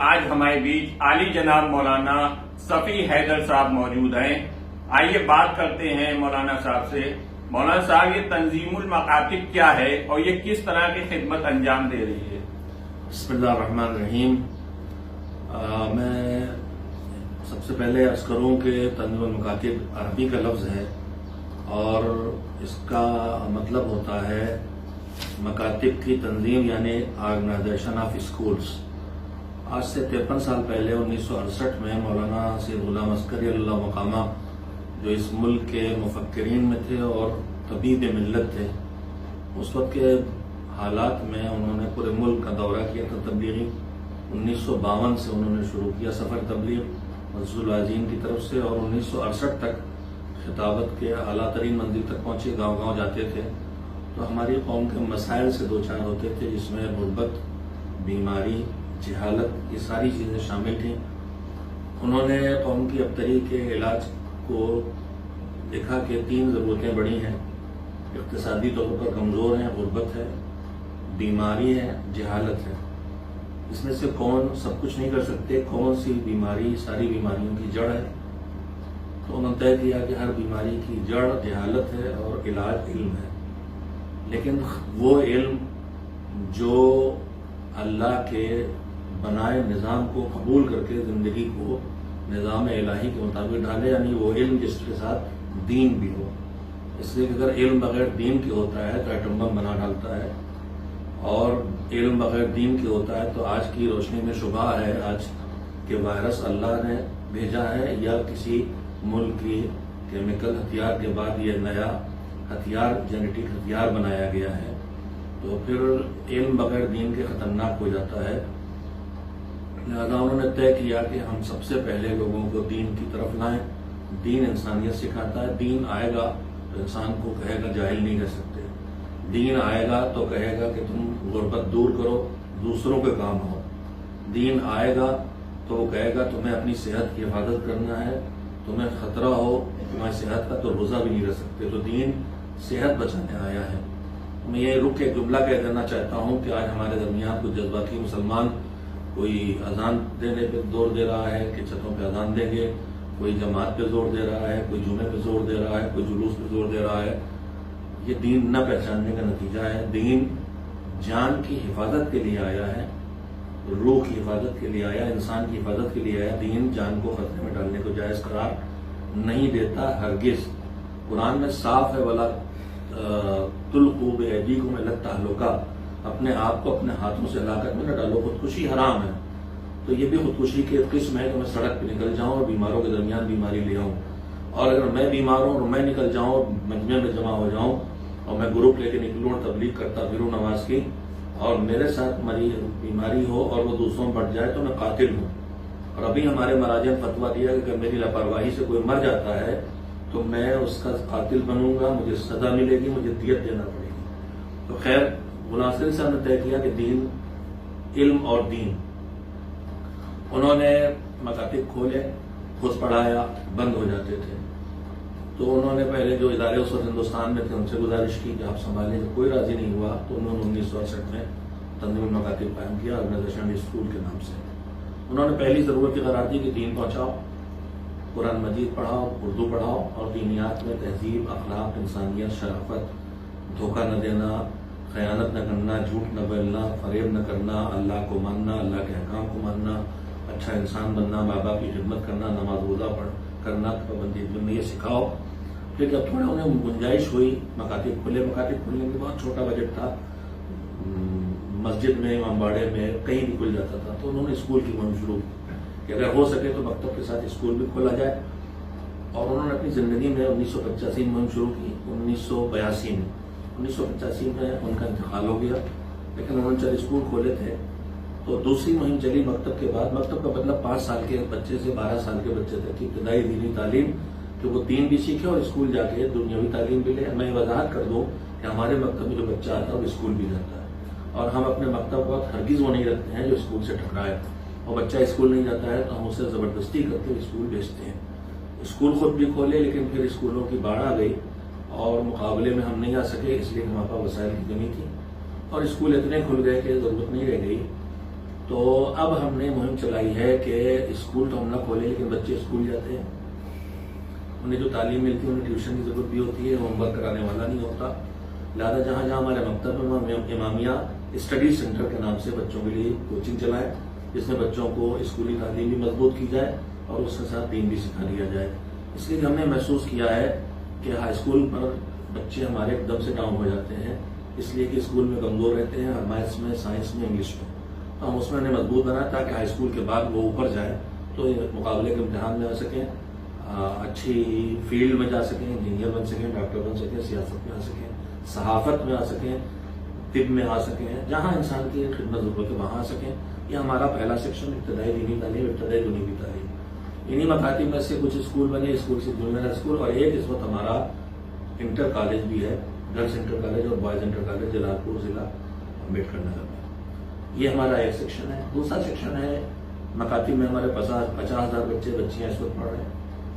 آج ہمارے بیچ عالی جناب مولانا صفی حیدر صاحب موجود ہیں۔ آئیے بات کرتے ہیں مولانا صاحب سے۔ مولانا صاحب، یہ تنظیم المکاتب کیا ہے اور یہ کس طرح کی خدمت انجام دے رہی ہے؟ بسم اللہ الرحمن الرحیم۔ میں سب سے پہلے عرض کروں کہ تنظیم المکاتب عربی کا لفظ ہے اور اس کا مطلب ہوتا ہے مکاتب کی تنظیم، یعنی آرگنائزیشن آف اسکولز۔ آج سے 53 سال پہلے 1968 میں مولانا سید غلام عسکری اللہ مقامہ، جو اس ملک کے مفکرین میں تھے اور طبیب ملت تھے، اس وقت کے حالات میں انہوں نے پورے ملک کا دورہ کیا تھا تبلیغی۔ 1952 سے انہوں نے شروع کیا سفر تبلیغ مسجد العظیم کی طرف سے، اور 1968 تک خطابت کے اعلیٰ ترین منزل تک پہنچے، گاؤں گاؤں جاتے تھے۔ تو ہماری قوم کے مسائل سے دو چار ہوتے تھے، جس میں غربت، بیماری، جہالت، یہ ساری چیزیں شامل تھیں۔ انہوں نے قوم کی ابتری کے علاج کو دیکھا کہ 3 ضرورتیں بڑی ہیں، اقتصادی طور پر کمزور ہیں، غربت ہے، بیماری ہے، جہالت ہے۔ اس میں سے کون سب کچھ نہیں کر سکتے، کون سی بیماری ساری بیماریوں کی جڑ ہے؟ تو انہوں نے طے کیا کہ ہر بیماری کی جڑ جہالت ہے اور علاج علم ہے۔ لیکن وہ علم جو اللہ کے بنائے نظام کو قبول کر کے زندگی کو نظام الہی کے مطابق ڈالے، یعنی وہ علم جس کے ساتھ دین بھی ہو۔ اس لیے کہ اگر علم بغیر دین کے ہوتا ہے تو ایٹم بم بنا ڈالتا ہے، اور علم بغیر دین کے ہوتا ہے تو آج کی روشنی میں شبہ ہے آج کہ وائرس اللہ نے بھیجا ہے یا کسی ملک کی کیمیکل ہتھیار کے بعد یہ نیا ہتھیار، جینیٹک ہتھیار بنایا گیا ہے۔ تو پھر علم بغیر دین کے خطرناک ہو جاتا ہے۔ لہذا انہوں نے طے کیا کہ ہم سب سے پہلے لوگوں کو دین کی طرف لائیں۔ دین انسانیت سکھاتا ہے۔ دین آئے گا تو انسان کو کہے گا جاہل نہیں رہ سکتے، دین آئے گا تو کہے گا کہ تم غربت دور کرو، دوسروں کے کام ہو، دین آئے گا تو وہ کہے گا تمہیں اپنی صحت کی حفاظت کرنا ہے، تمہیں خطرہ ہو تمہاری صحت کا تو روزہ بھی نہیں رہ سکتے۔ تو دین صحت بچانے آیا ہے۔ میں یہ رک کے جملہ کہہ دینا چاہتا ہوں کہ آج ہمارے درمیان کچھ جذباتی مسلمان کوئی اذان دینے پہ زور دے رہا ہے کہ چھتوں پہ اذان دیں گے، کوئی جماعت پہ زور دے رہا ہے، کوئی جمعے پہ زور دے رہا ہے، کوئی جلوس پہ زور دے رہا ہے۔ یہ دین نہ پہچاننے کا نتیجہ ہے۔ دین جان کی حفاظت کے لیے آیا ہے، روح کی حفاظت کے لیے آیا، انسان کی حفاظت کے لیے آیا۔ دین جان کو خطرے میں ڈالنے کو جائز قرار نہیں دیتا ہرگز۔ قرآن میں صاف ہے، وَلَا تُلْقُوا بِأَيْدِيكُمْ إِلَى التَّهْلُكَةِ، اپنے آپ کو اپنے ہاتھوں سے ہلاکت میں نہ ڈالو۔ خودکشی حرام ہے، تو یہ بھی خودکشی کی ایک قسم ہے کہ میں سڑک پہ نکل جاؤں اور بیماروں کے درمیان بیماری لے آؤں، اور اگر میں بیمار ہوں اور میں نکل جاؤں اور مجمع میں جمع ہو جاؤں اور میں گروپ لے کے نکلوں اور تبلیغ کرتا پھروں نماز کی، اور میرے ساتھ بیماری ہو اور وہ دوسروں میں بڑھ جائے تو میں قاتل ہوں۔ اور ابھی ہمارے مراجع نے فتویٰ دیا کہ اگر میری لاپرواہی سے کوئی مر جاتا ہے تو میں اس کا قاتل بنوں گا، مجھے سزا ملے گی، مجھے دیت دینا پڑے گی۔ تو خیر، غلام عسکری صاحب نے طے کیا کہ دین، علم اور دین۔ انہوں نے مکاتب کھولے، خود پڑھایا، بند ہو جاتے تھے۔ تو انہوں نے پہلے جو ادارے اس وقت ہندوستان میں تھے ان سے گزارش کی کہ آپ سنبھالیں، جب کوئی راضی نہیں ہوا تو انہوں نے 1968 میں تنظیم المکاتب قائم کیا، آرگنائزیشن اسکول کے نام سے۔ انہوں نے پہلی ضرورت یہ قرار دی کہ دین پہنچاؤ، قرآن مجید پڑھاؤ، اردو پڑھاؤ، اور دینیات میں تہذیب، اخلاق، انسانیت، شرافت، دھوکہ نہ دینا، خیانت نہ کرنا، جھوٹ نہ بولنا، فریب نہ کرنا، اللہ کو ماننا، اللہ کے احکام کو ماننا، اچھا انسان بننا، ماں باپ کی خدمت کرنا، نماز روزہ کرنا، پابندی میں یہ سکھاؤ۔ پھر جب تھوڑا انہیں گنجائش ہوئی، مکاتب کھلے۔ مکاتب کھلنے میں بہت چھوٹا بجٹ تھا، مسجد میں، امام باڑے میں، کہیں بھی کھل جاتا تھا۔ تو انہوں نے اسکول کی مہم شروع کی کہ اگر ہو سکے تو مکتب کے ساتھ اسکول بھی کھولا جائے، اور انہوں نے اپنی زندگی میں 1985 میں مہم شروع کی۔ 1985 میں ان کا انتقال ہو گیا، لیکن انہوں نے 4 اسکول کھولے تھے۔ تو دوسری مہم چلی مکتب کے بعد۔ مکتب کا مطلب 5 سال کے بچے سے 12 سال کے بچے تک کی ابتدائی دینی تعلیم، کہ وہ دین بھی سیکھے اور اسکول جا کے دنیاوی تعلیم بھی لے۔ میں یہ وضاحت کر دوں کہ ہمارے مکتب میں جو بچہ آتا ہے وہ اسکول بھی جاتا ہے، اور ہم اپنے مکتب کو ہرگز وہ نہیں رکھتے ہیں جو اسکول سے ٹکرائے، اور بچہ اسکول نہیں جاتا ہے تو ہم اسے زبردستی کر کے اسکول بھیجتے ہیں۔ اسکول خود بھی کھولے، لیکن پھر اسکولوں کی باڑھ آ گئی اور مقابلے میں ہم نہیں آ سکے، اس لیے ہمارے پاس وسائل کی کمی تھی، اور اسکول اتنے کھل گئے کہ ضرورت نہیں رہ گئی۔ تو اب ہم نے مہم چلائی ہے کہ اسکول تو ہم نہ کھولیں لیکن بچے اسکول جاتے ہیں، انہیں جو تعلیم ملتی ہے انہیں ٹیوشن کی ضرورت بھی ہوتی ہے، ہوم ورک کرانے والا نہیں ہوتا، لہٰذا جہاں جہاں ہمارے مکتب میں امامیہ اسٹڈی سینٹر کے نام سے بچوں کے لیے کوچنگ چلائے، جس میں بچوں کو اسکولی تعلیم بھی مضبوط کی جائے اور اس کے ساتھ دین بھی سکھا دیا جائے۔ اس لیے ہم نے محسوس کیا ہے کہ ہائی اسکول پر بچے ہمارے ایک دم سے ڈاؤن ہو جاتے ہیں، اس لیے کہ اسکول میں کمزور رہتے ہیں، میتھس میں، سائنس میں، انگلش میں، تو ہم اس میں انہیں مضبوط بنائیں تاکہ ہائی اسکول کے بعد وہ اوپر جائیں تو مقابلے کے امتحان میں آ سکیں، اچھی فیلڈ میں جا سکیں، انجینئر بن سکیں، ڈاکٹر بن سکیں، سیاست میں آ سکیں، صحافت میں آ سکیں، طب میں آ سکیں، جہاں انسان کی خدمت ضرورت ہے وہاں آ سکیں۔ یہ ہمارا پہلا سیکشن ابتدائی دینی تعلیم، ابتدائی دنیوی تعلیم۔ انہی مکاتب میں سے کچھ اسکول بنے، اسکول سے جونیئر اسکول، اور ایک اس وقت ہمارا انٹر کالج بھی ہے، گرلس انٹر کالج اور بوائز انٹر کالج جلال پور ضلع امبیڈکر نگر میں۔ یہ ہمارا ایک سیکشن ہے۔ دوسرا سیکشن ہے مکاتب میں ہمارے 50,000 بچے بچیاں اس وقت پڑھ رہے ہیں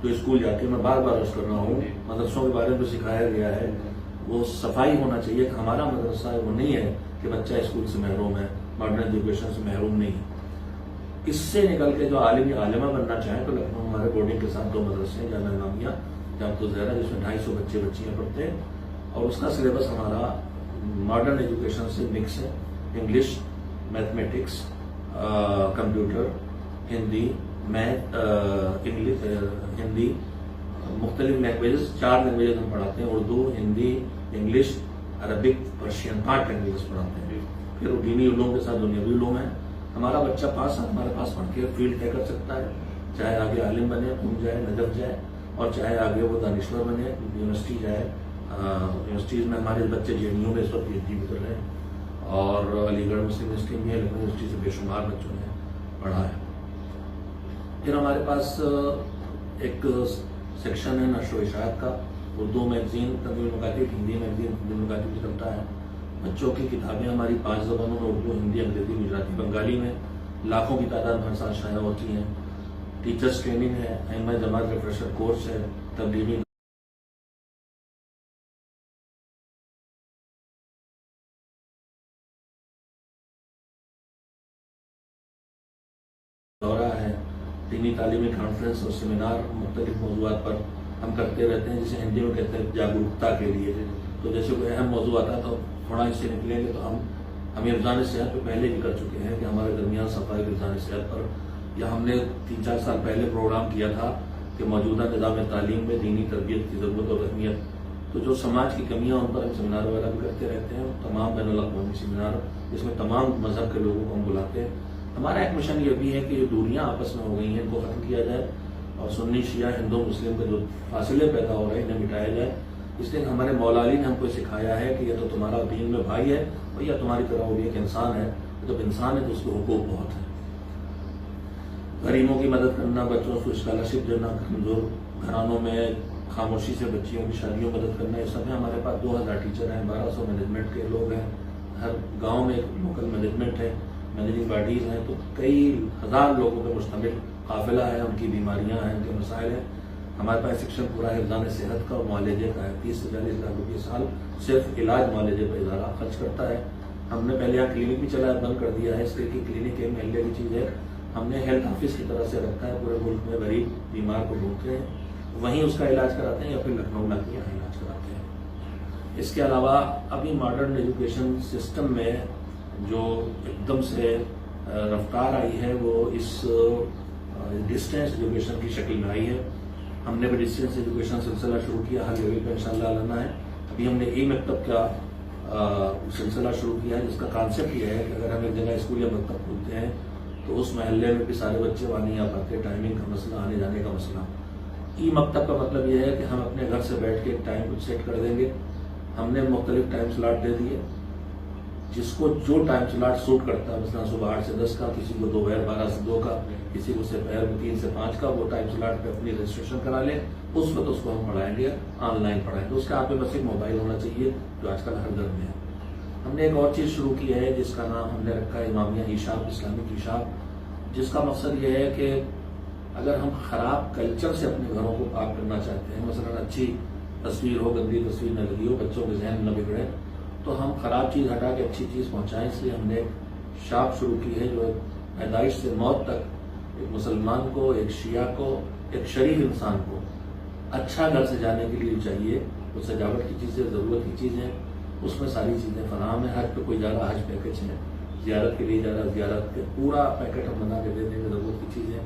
جو اسکول جاتے ہیں۔ میں بار بار عرض کر رہا ہوں، مدرسوں کے بارے میں جو سکھایا گیا ہے وہ صفائی ہونا چاہیے کہ ہمارا مدرسہ وہ نہیں ہے کہ بچہ اسکول سے محروم ہے، ماڈرن ایجوکیشن سے محروم نہیں ہے۔ اس سے نکل کے جو عالمی عالمہ بننا چاہیں تو لکھنؤ ہمارے بورڈنگ کے ساتھ 2 مدرسے ہیں، جامعہ امامیہ، جامعۃ الزہرا، جس میں 250 بچے بچیاں پڑھتے ہیں، اور اس کا سلیبس ہمارا ماڈرن ایجوکیشن سے مکس ہے، English, mathematics, computer, Hindi, math, Hindi, مختلف لینگویجز، 4 لینگویجز ہم پڑھاتے ہیں، Urdu, Hindi, English, Arabic, Persian, 5 languages پڑھاتے ہیں۔ پھر دینی علوم کے ساتھ دنیاوی علوم ہے۔ ہمارا بچہ 5 سال ہمارے پاس پڑھ کے فیلڈ طے کر سکتا ہے، چاہے آگے عالم بنے، جائے، نجف جائے، اور چاہے آگے وہ دانشور بنے، یونیورسٹی جائے۔ یونیورسٹیز میں ہمارے بچے جے این یو میں اس وقت پی ایچ ڈی بھی کر رہے ہیں، اور علی گڑھ مسلم یونیورسٹی میں، لکھنؤ یونیورسٹی سے بے شمار بچوں نے پڑھا ہے۔ پھر ہمارے پاس ایک سیکشن ہے نشر و اشاعت کا، اردو میگزین تنویر المکاتب، ہندی میگزین تنویر المکاتب چلتا ہے۔ بچوں کی کتابیں ہماری 5 زبانوں میں، اردو، ہندی، انگریزی، گجراتی، بنگالی میں لاکھوں کی تعداد میں ہر سال شائع ہوتی ہیں۔ ٹیچرز ٹریننگ ہے، ائمہ جماعت ریفریشر کورس ہے، تبلیغی دورہ ہے، دینی تعلیمی کانفرنس اور سیمینار مختلف موضوعات پر ہم کرتے رہتے ہیں، جسے ہندی میں کہتے ہیں جاگروکتا کے لیے۔ تو جیسے کوئی اہم موضوع آتا ہے تو تھوڑا اس سے نکلیں گے تو ہم حفظان صحت پہ پہلے بھی کر چکے ہیں کہ ہمارے درمیان صفائی حفظان صحت پر، یا ہم نے 3-4 سال پہلے پروگرام کیا تھا کہ موجودہ نظام تعلیم میں دینی تربیت کی ضرورت اور اہمیت، تو جو سماج کی کمیاں ان پر ہم سیمینار وغیرہ بھی کرتے رہتے ہیں، تمام بین الاقوامی سیمینار جس میں تمام مذہب کے لوگوں کو ہم بلاتے ہیں۔ ہمارا ایک مشن یہ بھی ہے کہ جو دوریاں آپس میں ہو گئی ہیں ان کو ختم کیا جائے، اور سنی شیعہ ہندو مسلم کے جو فاصلے پیدا ہو رہے ہیں انہیں مٹایا جائے۔ اس لیے ہمارے مولا علی نے ہم کو سکھایا ہے کہ یہ تو تمہارا دین میں بھائی ہے اور یا تمہاری طرح وہ بھی ایک انسان ہے، جب انسان ہے تو اس کے حقوق بہت ہیں۔ غریبوں کی مدد کرنا، بچوں کو اسکالرشپ دینا، کمزور گھرانوں میں خاموشی سے بچیوں کی شادیوں مدد کرنا، یہ سب ہے۔ ہمارے پاس 2000 ٹیچر ہیں، 1200 مینجمنٹ کے لوگ ہیں، ہر گاؤں میں ایک لوکل مینجمنٹ ہے، مینیجنگ باڈیز ہیں، تو کئی ہزار لوگوں پہ مشتمل قافلہ ہے، ان کی بیماریاں ہیں، ان کے مسائل ہیں۔ ہمارے پاس سیکشن پورا حفظان صحت کا اور معالجے کا ہے، 30 سے 40 لاکھ روپے سال صرف علاج معالجے پر ادارہ خرچ کرتا ہے۔ ہم نے پہلے یہاں کلینک بھی چلایا، بند کر دیا ہے، اس لیے کہ کلینک ایک محلے کی چیز ہے، ہم نے ہیلتھ آفس کی طرح سے رکھا ہے، پورے ملک میں غریب بیمار کو ڈھونڈتے ہیں، وہیں اس کا علاج کراتے ہیں، یا پھر لکھنؤ میں یہاں علاج کراتے ہیں۔ اس کے علاوہ ابھی ماڈرن ایجوکیشن سسٹم میں جو ایک دم سے رفتار آئی ہے وہ اس ڈسٹینس ایجوکیشن کی شکل میں آئی ہے۔ ہم نے بھی ڈسٹینس ایجوکیشن سلسلہ شروع کیا، ہر لیول پہ انشاءاللہ لانا ہے۔ ابھی ہم نے ای مکتب کا سلسلہ شروع کیا ہے، جس کا کانسیپٹ یہ ہے کہ اگر ہم ایک جگہ اسکول یا مکتب کھولتے ہیں تو اس محلے میں بھی سارے بچے وہاں نہیں آ پاتے، ٹائمنگ کا مسئلہ، آنے جانے کا مسئلہ۔ ای مکتب کا مطلب یہ ہے کہ ہم اپنے گھر سے بیٹھ کے ایک ٹائم کچھ سیٹ کر دیں گے، ہم نے مختلف ٹائم سلاٹ دے دیے، جس کو جو ٹائم سلاٹ سوٹ کرتا ہے، مثلا صبح 8 سے 10 کا، کسی کو دوپہر 12 سے 2 کا، کسی کو دوپہر 3 سے 5 کا، وہ ٹائم سلاٹ پہ اپنی رجسٹریشن کرا لیں، اس وقت اس کو ہم پڑھائیں گے، آن لائن پڑھائیں گے۔ اس کا آپ پہ بس ایک موبائل ہونا چاہیے، جو آج کل ہر گھر میں ہے۔ ہم نے ایک اور چیز شروع کی ہے جس کا نام ہم نے رکھا ہے امامیہ ایشاب، اسلامک ایشاب، جس کا مقصد یہ ہے کہ اگر ہم خراب کلچر سے اپنے گھروں کو پاک کرنا چاہتے ہیں، مثلا اچھی تصویر ہو، گندی تصویر نہ لگی ہو، بچوں کے ذہن نہ بگڑے، تو ہم خراب چیز ہٹا کے اچھی چیز پہنچائیں۔ اس لیے ہم نے شاپ شروع کی ہے جو پیدائش سے موت تک ایک مسلمان کو، ایک شیعہ کو، ایک شریف انسان کو اچھا گھر سے جانے کے لیے چاہیے وہ سجاوٹ کی چیزیں، ضرورت کی چیزیں، اس میں ساری چیزیں فراہم ہیں. حج پہ کوئی جا رہا حج پیکج ہے، زیارت کے لیے جا رہا زیارت کے پورا پیکٹ ہم بنا کے دے دیں گے. ضرورت کی چیزیں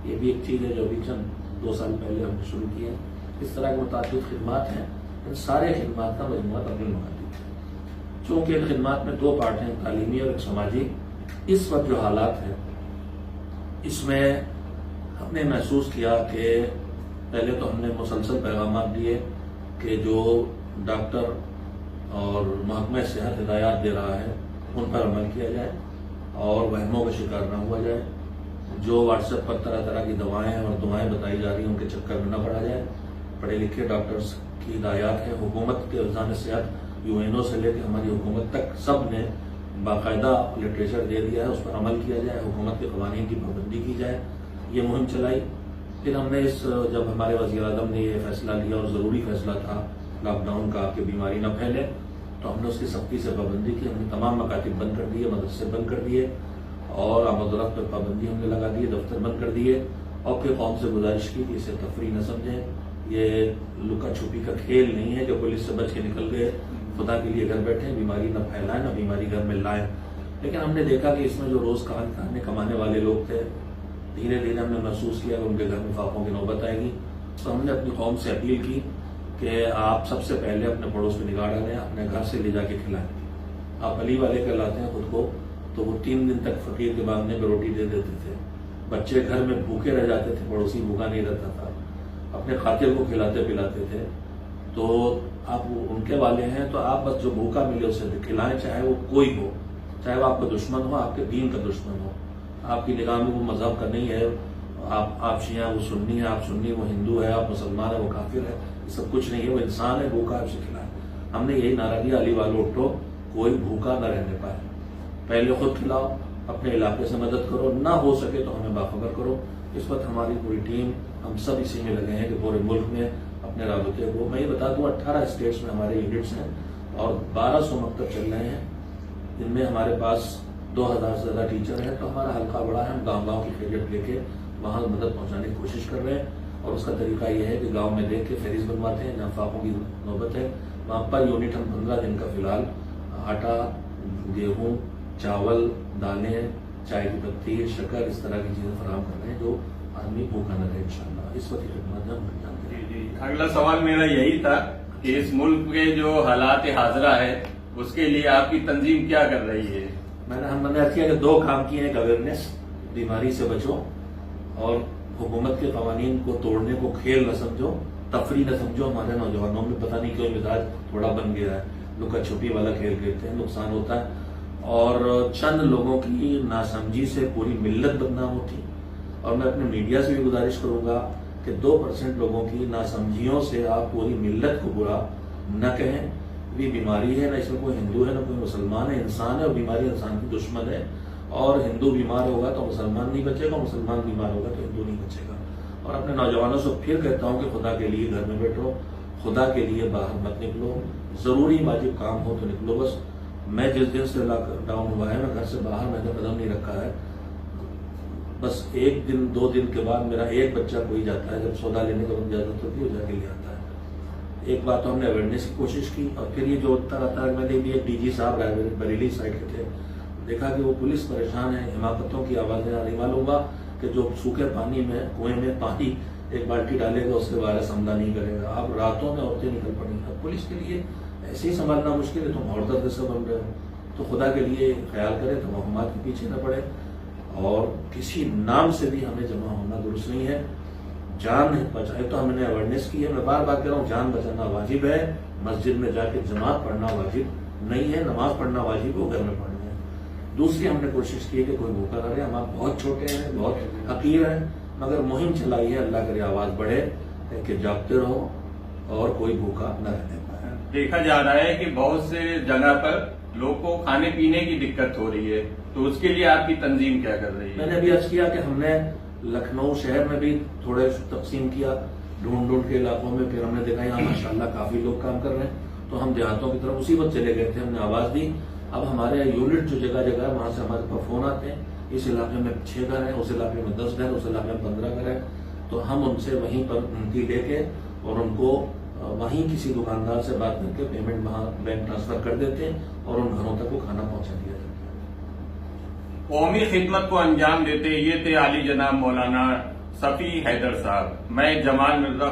یہ بھی ایک چیز ہے جو ابھی چند 2 سال پہلے ہم نے شروع کی ہے. اس طرح کے متعدد خدمات ہیں. ان سارے خدمات کا مجموعہ تنظیم مکاتب ہے. چونکہ ان خدمات میں 2 پارٹ ہیں، تعلیمی اور ایک سماجی. اس وقت جو حالات ہیں اس میں ہم نے محسوس کیا کہ پہلے تو ہم نے مسلسل پیغامات دیے کہ جو ڈاکٹر اور محکمہ صحت ہدایات دے رہا ہے ان پر عمل کیا جائے اور وہموں کا شکار نہ ہوا جائے. جو واٹس ایپ پر طرح طرح کی دوائیں اور دعائیں بتائی جا رہی ہیں ان کے چکر میں نہ پڑا جائے. پڑھے لکھے ڈاکٹرز کی ہدایات ہے. حکومت کے افسان صحت UNO سے لے کے ہماری حکومت تک سب نے باقاعدہ لٹریچر دے دیا ہے، اس پر عمل کیا جائے، حکومت کے قوانین کی پابندی کی جائے. یہ مہم چلائی. پھر ہم نے جب ہمارے وزیر اعظم نے یہ فیصلہ لیا اور ضروری فیصلہ تھا لاک ڈاؤن کا کہ بیماری نہ پھیلے، تو ہم نے اس کی سختی سے پابندی کی. ہم نے تمام مکاتب بند کر دیے، مدرسے بند کر دیے اور آمد و رفت پر پابندی ہم نے لگا دی، دفتر بند کر دیے. اور پھر قوم سے گزارش کی کہ اسے تفریح نہ سمجھیں. یہ لکا چھپی کا کھیل نہیں ہے کہ پولیس سے بچ کے نکل گئے، خدا کے لیے گھر بیٹھیں، بیماری نہ پھیلائیں، نہ بیماری گھر میں لائیں. لیکن ہم نے دیکھا کہ اس میں جو روز کھانے کمانے والے لوگ تھے، دھیرے دھیرے ہم نے محسوس کیا کہ ان کے گھر میں فاقوں کی نوبت آئے گی. تو ہم نے اپنی قوم سے اپیل کی کہ آپ سب سے پہلے اپنے پڑوس پہ نگاہ ڈالیں، اپنے گھر سے لے جا کے کھلائیں. آپ علی والے کہلاتے ہیں خود کو، تو وہ 3 دن تک فقیر کے باندھنے میں روٹی دے دیتے تھے. بچے گھر میں بھوکے رہ جاتے تھے، پڑوسی بھوکا نہیں رہتا تھا. اپنے خاطر کو کھلاتے پلاتے تھے. تو آپ ان کے والے ہیں تو آپ بس جو بھوکا ملے اسے کھلائیں، چاہے وہ کوئی ہو، چاہے وہ آپ کا دشمن ہو، آپ کے دین کا دشمن ہو. آپ کی نگاہ میں وہ مذہب کا نہیں ہے، آپ شیعہ وہ سنی ہے، آپ سنی وہ ہندو ہے، آپ مسلمان ہے وہ کافر ہے. یہ سب کچھ نہیں ہے، وہ انسان ہے، بھوکا آپ سے کھلائیں. ہم نے یہی نعرہ دیا، علی والو اٹھو، کوئی بھوکا نہ رہنے پائے. پہلے خود کھلاؤ، اپنے علاقے سے مدد کرو، نہ ہو سکے تو ہمیں باخبر کرو. اس وقت ہماری پوری ٹیم، ہم سب اسی میں لگے ہیں کہ پورے ملک میں اپنے رابطے کو، میں یہ بتا دوں 18 اسٹیٹس میں ہمارے یونٹس ہیں اور 1200 مکتب چل رہے ہیں. ان میں ہمارے پاس 2000 سے زیادہ ٹیچر ہیں. تو ہمارا حلقہ بڑا ہے، ہم گاؤں گاؤں کی خیریت لے کے وہاں مدد پہنچانے کی کوشش کر رہے ہیں. اور اس کا طریقہ یہ ہے کہ گاؤں میں دیکھ کے فہرست بنواتے ہیں، جہاں فاقوں کی نوبت ہے وہاں پر یونٹ ہم 15 دن کا فی الحال آٹا، گیہوں، چاول، دالیں، چائے کی پتی، شکر، اس طرح کی چیزیں فراہم کر رہے ہیں جو آدمی بھوکا نہ رہے انشاءاللہ. اس وقت خدمات ہم انجام دیں گے. جی، اگلا سوال میرا یہی تھا کہ اس ملک کے جو حالات حاضرہ ہے اس کے لیے آپ کی تنظیم کیا کر رہی ہے؟ ہم نے کیا کہ 2 کام کیے. ایک اویئرنیس، بیماری سے بچو، اور حکومت کے قوانین کو توڑنے کو کھیل نہ سمجھو، تفریح نہ سمجھو. ہمارے نوجوانوں میں پتہ نہیں کیوں مزاج تھوڑا بن گیا ہے، لکا چھپی والا کھیل کھیلتے ہیں، نقصان ہوتا ہے. اور چند لوگوں کی ناسمجھی سے پوری ملت بدنام ہوتی. اور میں اپنے میڈیا سے بھی گزارش کروں گا کہ 2% لوگوں کی ناسمجھیوں سے آپ پوری ملت کو برا نہ کہیں. یہ بیماری ہے، نہ اس میں کوئی ہندو ہے نہ کوئی مسلمان ہے، انسان ہے اور بیماری انسان کی دشمن ہے. اور ہندو بیمار ہوگا تو مسلمان نہیں بچے گا، مسلمان بیمار ہوگا تو ہندو نہیں بچے گا. اور اپنے نوجوانوں سے پھر کہتا ہوں کہ خدا کے لیے گھر میں بیٹھو، خدا کے لیے باہر مت نکلو. ضروری واجب کام ہو تو نکلو. بس میں جس دن سے لاک ڈاؤن ہوا ہے میں گھر سے باہر میں نے قدم نہیں رکھا ہے. بس 1 دن 2 دن کے بعد میرا ایک بچہ کوئی جاتا ہے، جب سودا لینے کا اجازت ہوتی ہے وہ جا کے لے آتا ہے. ایک بات تو ہم نے اویئرنیس کی کوشش کی. اور پھر یہ جو طرح طرح میں نے بھی ایک DG صاحب بریلی سائڈ کے تھے، دیکھا کہ وہ پولیس پریشان ہے، حماقتوں کی آوازیں آ رہی. معلوم ہوا کہ جو سوکھے پانی میں کنویں میں پانی 1 بالٹی ڈالے گا اس کے وائرس حملہ نہیں کرے گا. اب راتوں میں عورتیں نکل پڑی. اب پولیس کے لیے ایسے ہی سنبھالنا مشکل ہے، تم اور درد سے بن رہے ہو. تو خدا کے لیے خیال کرے، توہمات کے پیچھے نہ پڑے. اور کسی نام سے بھی ہمیں جمع ہونا درست نہیں ہے. جان بچائے تو ہم نے اویئرنیس کی ہے. میں بار بار کہہ رہا ہوں جان بچانا واجب ہے. مسجد میں جا کے جماعت پڑھنا واجب نہیں ہے، نماز پڑھنا واجب ہو، گھر میں پڑھنا ہے. دوسری ہم نے کوشش کی ہے کہ کوئی بھوکا نہ رہے. ہم آپ بہت چھوٹے ہیں، بہت حقیر ہیں، مگر مہم چلائی ہے. اللہ کرے آواز بڑھے کہ جاگتے رہو اور کوئی بھوکا نہ رہنے پائے. دیکھا جا رہا ہے کہ بہت سے جگہ پر لوگ کو کھانے پینے کی دقت ہو رہی ہے، تو اس کے لیے آپ کی تنظیم کیا کر رہی ہے؟ میں نے ابھی عرض کیا کہ ہم نے لکھنؤ شہر میں بھی تھوڑے تقسیم کیا، ڈھونڈ کے علاقوں میں. پھر ہم نے دیکھا یہاں ماشاءاللہ کافی لوگ کام کر رہے ہیں، تو ہم دیہاتوں کی طرف اسی وقت چلے گئے تھے. ہم نے آواز دی. اب ہمارے یونٹ جو جگہ جگہ وہاں سے ہمارے پاس فون آتے ہیں اس علاقے میں 6 گھر ہیں، اس علاقے میں 10 گھر، اس علاقے میں 15 گھر ہیں، تو ہم ان سے وہیں پر منتی لے کے اور ان کو وہیں کسی دکاندار سے بات کر کے پیمنٹ وہاں بینک ٹرانسفر کر دیتے ہیں اور ان گھروں تک وہ کھانا پہنچا دیا جاتا ہے۔ قومی خدمت کو انجام دیتے یہ تھے عالی جناب مولانا صفی حیدر صاحب۔ میں جمال مرزا